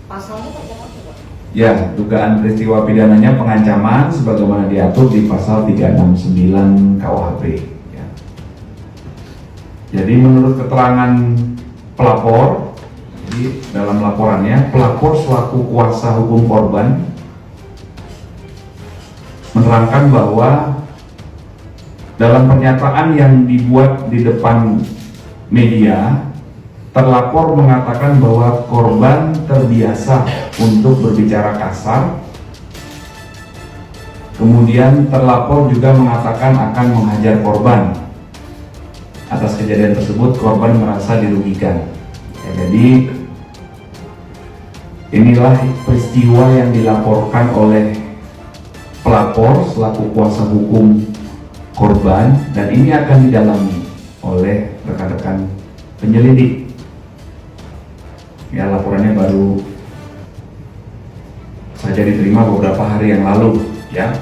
Pasalnya macam apa, Pak? Ya, dugaan peristiwa pidananya pengancaman sebagaimana diatur di pasal 369 KUHP. Ya. Jadi menurut keterangan pelapor, di dalam laporannya, pelapor selaku kuasa hukum korban menerangkan bahwa dalam pernyataan yang dibuat di depan media, terlapor mengatakan bahwa korban terbiasa untuk berbicara kasar. Kemudian terlapor juga mengatakan akan menghajar korban. Atas kejadian tersebut korban merasa dirugikan. Ya, jadi inilah peristiwa yang dilaporkan oleh pelapor selaku kuasa hukum korban, dan ini akan didalami oleh rekan-rekan penyelidik. Ya, laporannya baru saja diterima beberapa hari yang lalu, ya.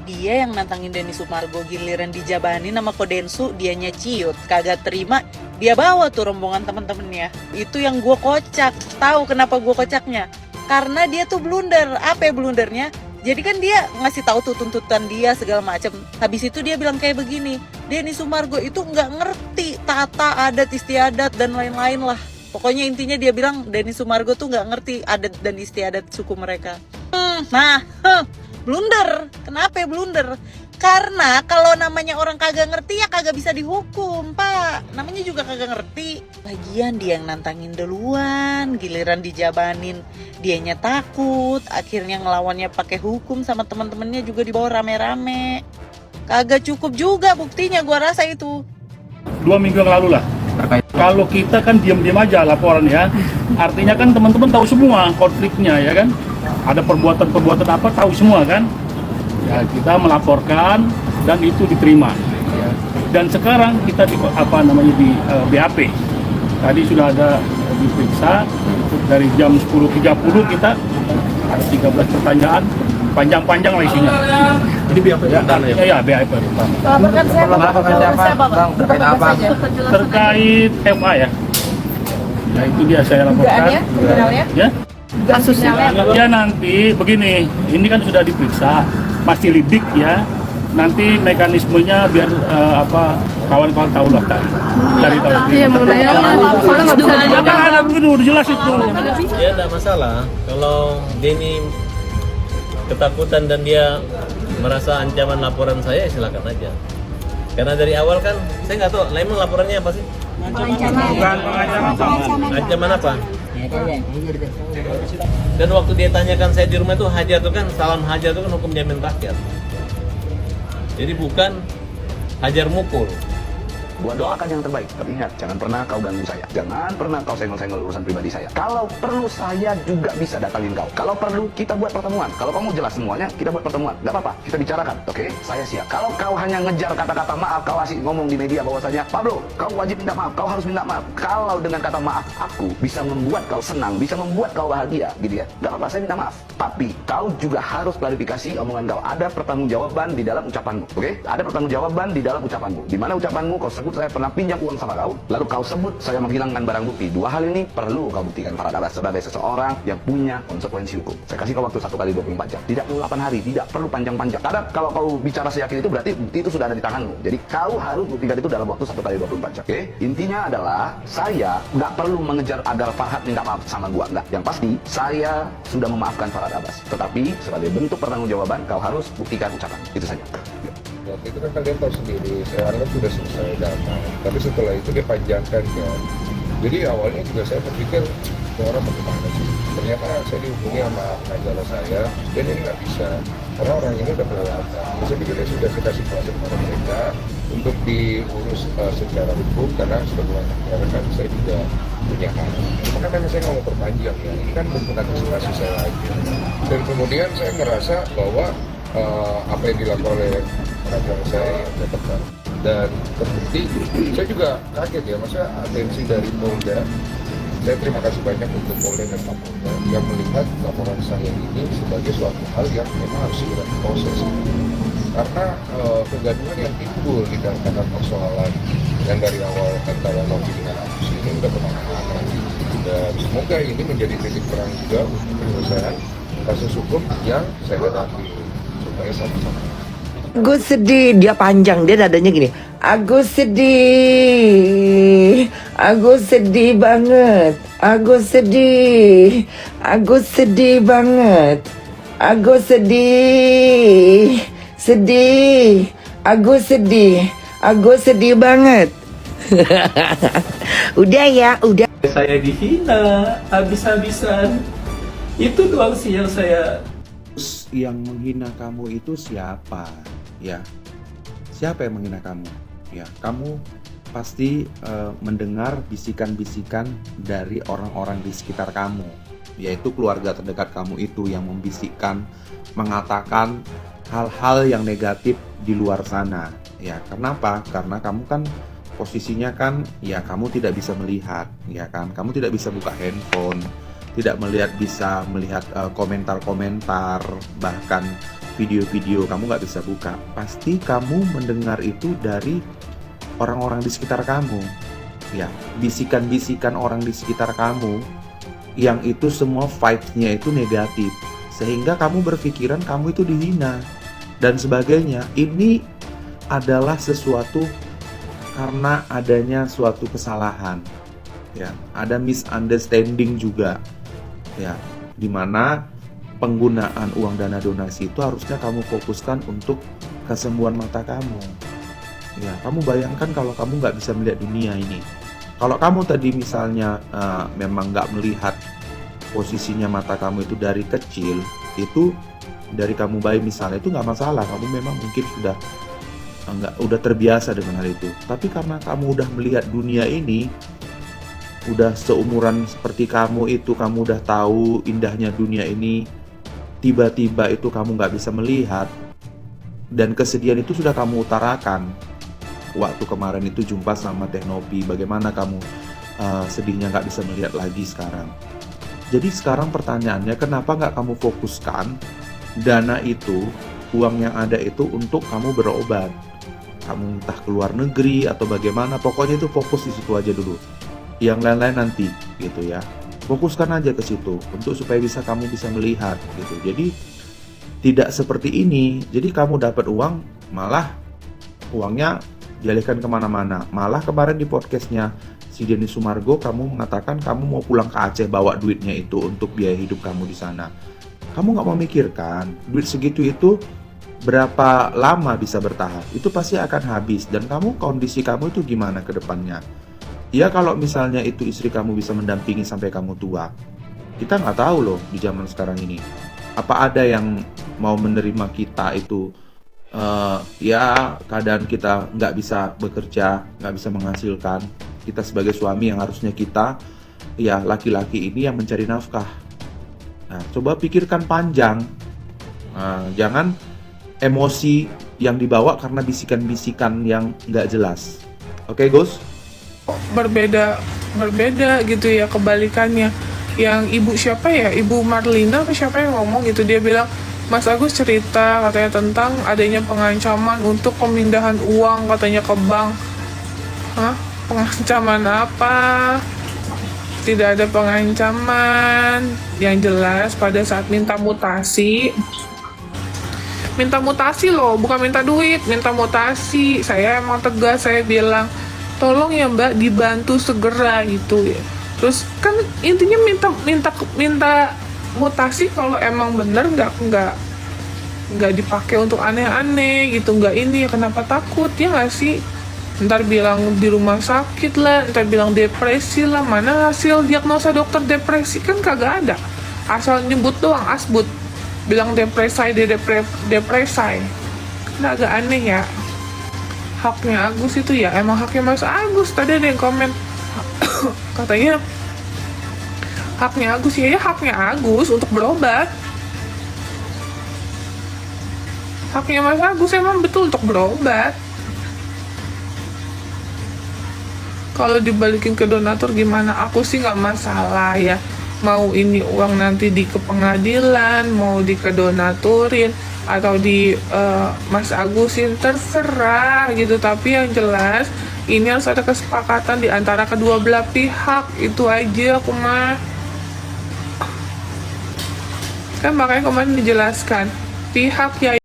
Dia yang nantangin Denny Sumargo, giliran dijabanin sama Kodensu, dianya ciut, kagak terima. Dia bawa tuh rombongan temen-temennya. Itu yang gue kocak. Tahu kenapa gue kocaknya? Karena dia tuh blunder. Apa ya blundernya? Jadi kan dia ngasih tahu tuh tuntutan dia segala macam. Habis itu dia bilang kayak begini, Denny Sumargo itu nggak ngerti tata adat istiadat dan lain-lain lah. Pokoknya intinya dia bilang Denny Sumargo tuh nggak ngerti adat dan istiadat suku mereka. Blunder. Kenapa ya blunder? Karena kalau namanya orang kagak ngerti ya kagak bisa dihukum, Pak. Namanya juga kagak ngerti. Bagian dia yang nantangin duluan, giliran dijabanin dianya takut, akhirnya ngelawannya pakai hukum sama teman-temannya juga dibawa rame-rame. Kagak cukup juga buktinya, gua rasa itu. 2 minggu yang lalu lah. Kalau kita kan diam-diam aja laporan ya, artinya kan teman-teman tahu semua konfliknya ya kan, ada perbuatan-perbuatan apa tahu semua kan, ya kita melaporkan dan itu diterima. Ya. Dan sekarang kita di BAP, tadi sudah ada diperiksa dari jam 10.30 kita ada 13 pertanyaan, panjang-panjang lah isinya. Jadi BAP pertama ya? Ya, BAP pertama. Laporkan siapa, Bang? Terkait FA ya. Nah itu dia saya laporkan. Dugaannya, kriminalnya? Ya. Kasusnya? Ya nanti begini, ini kan sudah diperiksa, masih lidik ya. Nanti mekanismenya biar kawan-kawan tahu lah dari tahu. Iya, mengenai Kan ada begitu, udah jelas itu. Ya tidak masalah. Kalau Denny ketakutan dan dia merasa ancaman laporan saya, silakan aja. Karena dari awal kan saya nggak tahu, memang laporannya apa sih? Ancaman apa? Dan waktu dia tanyakan saya di rumah itu hajar itu kan, salam hajar itu kan hukum jamin rakyat. Jadi bukan hajar mukul. Gua doakan yang terbaik, tapi ingat, jangan pernah kau ganggu saya. Jangan pernah kau senggol-senggol urusan pribadi saya. Kalau perlu saya juga bisa datangin kau. Kalau perlu kita buat pertemuan. Kalau kamu jelas semuanya, kita buat pertemuan. Gak apa-apa, kita bicarakan. Oke, saya siap. Kalau kau hanya ngejar kata-kata maaf, kau asik ngomong di media bahwasanya, Pablo, kau wajib minta maaf, kau harus minta maaf. Kalau dengan kata maaf aku bisa membuat kau senang, bisa membuat kau bahagia, gitu ya. Gak apa-apa, saya minta maaf. Tapi kau juga harus klarifikasi omongan kau. Ada pertanggungjawaban di dalam ucapanmu. Oke? Ada pertanggungjawaban di dalam ucapanmu. Di mana ucapanmu kau sebut saya pernah pinjam uang sama kau, lalu kau sebut saya menghilangkan barang bukti. Dua hal ini perlu kau buktikan Farhad Abbas sebagai seseorang yang punya konsekuensi hukum. Saya kasih kau waktu 1 kali 24 jam. Tidak perlu 8 hari, tidak perlu panjang-panjang. Karena kalau kau bicara seyakin itu berarti bukti itu sudah ada di tanganmu. Jadi kau harus buktikan itu dalam waktu 1 kali 24 jam. Oke? Intinya adalah saya nggak perlu mengejar agar Farhad minta maaf sama gua. Nggak. Yang pasti saya sudah memaafkan Farhad Abbas. Tetapi sebagai bentuk pertanggungjawaban kau harus buktikan ucapan. Itu saja. Waktu itu kan kalian tahu sendiri, saya anggap sudah selesai damai. Tapi setelah itu dia panjangkan kan. Jadi awalnya juga saya berpikir, ini orang bagaimana sih? Ternyata saya dihubungi sama pengacara saya, dan ini nggak bisa. Karena orang ini udah kelewatan. Saya pikir ya sudah kita kasih kuasa kepada mereka untuk diurus secara hukum, karena sebagaimana kan saya juga punya hak. Makanya saya nggak mau perpanjang ya, ini kan bentuk antisipasi saya lagi. Dan kemudian saya ngerasa bahwa apa yang dilakukan oleh pengacara saya yang tepat dan terbukti. Saya juga kaget ya, masa atensi dari Polda. Saya terima kasih banyak untuk Polda dan Kapolda yang melihat laporan saya ini sebagai suatu hal yang memang harus segera diproses. Karena kegaduhan yang timbul di dalam persoalan yang dari awal antara Novi dengan Agus ini sudah bermana-mana. Dan semoga ini menjadi titik terang juga untuk penyelesaian kasus hukum yang saya hadapi supaya sama-sama. Aku sedih, dia panjang, dia dadanya gini. Aku sedih banget. Aku sedih banget. Aku sedih banget. Udah ya, udah. Saya dihina habis-habisan. Itu doang sih yang saya. Yang menghina kamu itu siapa? Ya, siapa yang menghina kamu? Ya, kamu pasti mendengar bisikan-bisikan dari orang-orang di sekitar kamu, yaitu keluarga terdekat kamu itu yang membisikkan, mengatakan hal-hal yang negatif di luar sana. Ya, kenapa? Karena kamu kan posisinya kan, ya kamu tidak bisa melihat, ya kan? Kamu tidak bisa buka handphone, tidak bisa melihat komentar-komentar, bahkan video-video kamu nggak bisa buka. Pasti kamu mendengar itu dari orang-orang di sekitar kamu, ya, bisikan-bisikan orang di sekitar kamu, yang itu semua vibes-nya itu negatif, sehingga kamu berpikiran kamu itu dihina dan sebagainya. Ini adalah sesuatu karena adanya suatu kesalahan, ya, ada misunderstanding juga, ya, dimana penggunaan uang dana donasi itu harusnya kamu fokuskan untuk kesembuhan mata kamu. Ya, kamu bayangkan kalau kamu nggak bisa melihat dunia ini. Kalau kamu tadi misalnya memang nggak melihat posisinya mata kamu itu dari kecil, itu dari kamu bayi misalnya, itu nggak masalah. Kamu memang mungkin udah terbiasa dengan hal itu. Tapi karena kamu udah melihat dunia ini, udah seumuran seperti kamu itu, kamu udah tahu indahnya dunia ini, tiba-tiba itu kamu nggak bisa melihat, dan kesedihan itu sudah kamu utarakan. Waktu kemarin itu jumpa sama Teh Nopi, bagaimana kamu sedihnya nggak bisa melihat lagi sekarang. Jadi sekarang pertanyaannya, kenapa nggak kamu fokuskan dana itu, uang yang ada itu untuk kamu berobat? Kamu entah ke luar negeri atau bagaimana, pokoknya itu fokus di situ aja dulu. Yang lain-lain nanti, gitu ya. Fokuskan aja ke situ untuk supaya kamu bisa melihat, gitu. Jadi tidak seperti ini. Jadi kamu dapat uang, malah uangnya dialihkan kemana-mana. Malah kemarin di podcastnya si Denny Sumargo, kamu mengatakan kamu mau pulang ke Aceh bawa duitnya itu untuk biaya hidup kamu di sana. Kamu nggak memikirkan duit segitu itu berapa lama bisa bertahan? Itu pasti akan habis. Dan kondisi kamu itu gimana ke depannya? Ya kalau misalnya itu istri kamu bisa mendampingi sampai kamu tua, kita nggak tahu loh di zaman sekarang ini. Apa ada yang mau menerima kita itu? Ya keadaan kita nggak bisa bekerja, nggak bisa menghasilkan. Kita sebagai suami yang harusnya kita, ya laki-laki ini yang mencari nafkah. Nah, coba pikirkan panjang. Jangan emosi yang dibawa karena bisikan-bisikan yang nggak jelas. Oke, Gus? Berbeda gitu ya, kebalikannya. Yang ibu siapa ya, ibu Marlina apa siapa yang ngomong gitu, dia bilang Mas Agus cerita katanya tentang adanya pengancaman untuk pemindahan uang katanya ke bank. Hah? Pengancaman apa? Tidak ada pengancaman. Yang jelas pada saat minta mutasi loh, bukan minta duit, minta mutasi. Saya emang tegas, saya bilang tolong ya Mbak dibantu segera gitu ya. Terus kan intinya minta mutasi kalau emang bener nggak dipakai untuk aneh-aneh gitu, nggak ini, kenapa takut ya nggak sih? Ntar bilang di rumah sakit lah, ntar bilang depresi lah, mana hasil diagnosa dokter depresi, kan kagak ada, asal nyebut doang asbut bilang depresai kan agak aneh ya. Haknya Agus itu ya emang haknya Mas Agus. Tadi ada yang komen katanya haknya Agus, ya haknya Agus untuk berobat. Haknya Mas Agus emang betul untuk berobat. Kalau dibalikin ke donatur gimana? Aku sih nggak masalah ya. Mau ini uang nanti di ke pengadilan, mau di kedonaturin atau di Mas Agusin, terserah gitu. Tapi yang jelas ini harus ada kesepakatan di antara kedua belah pihak. Itu aja aku mah. Kan makanya kemarin dijelaskan pihak ya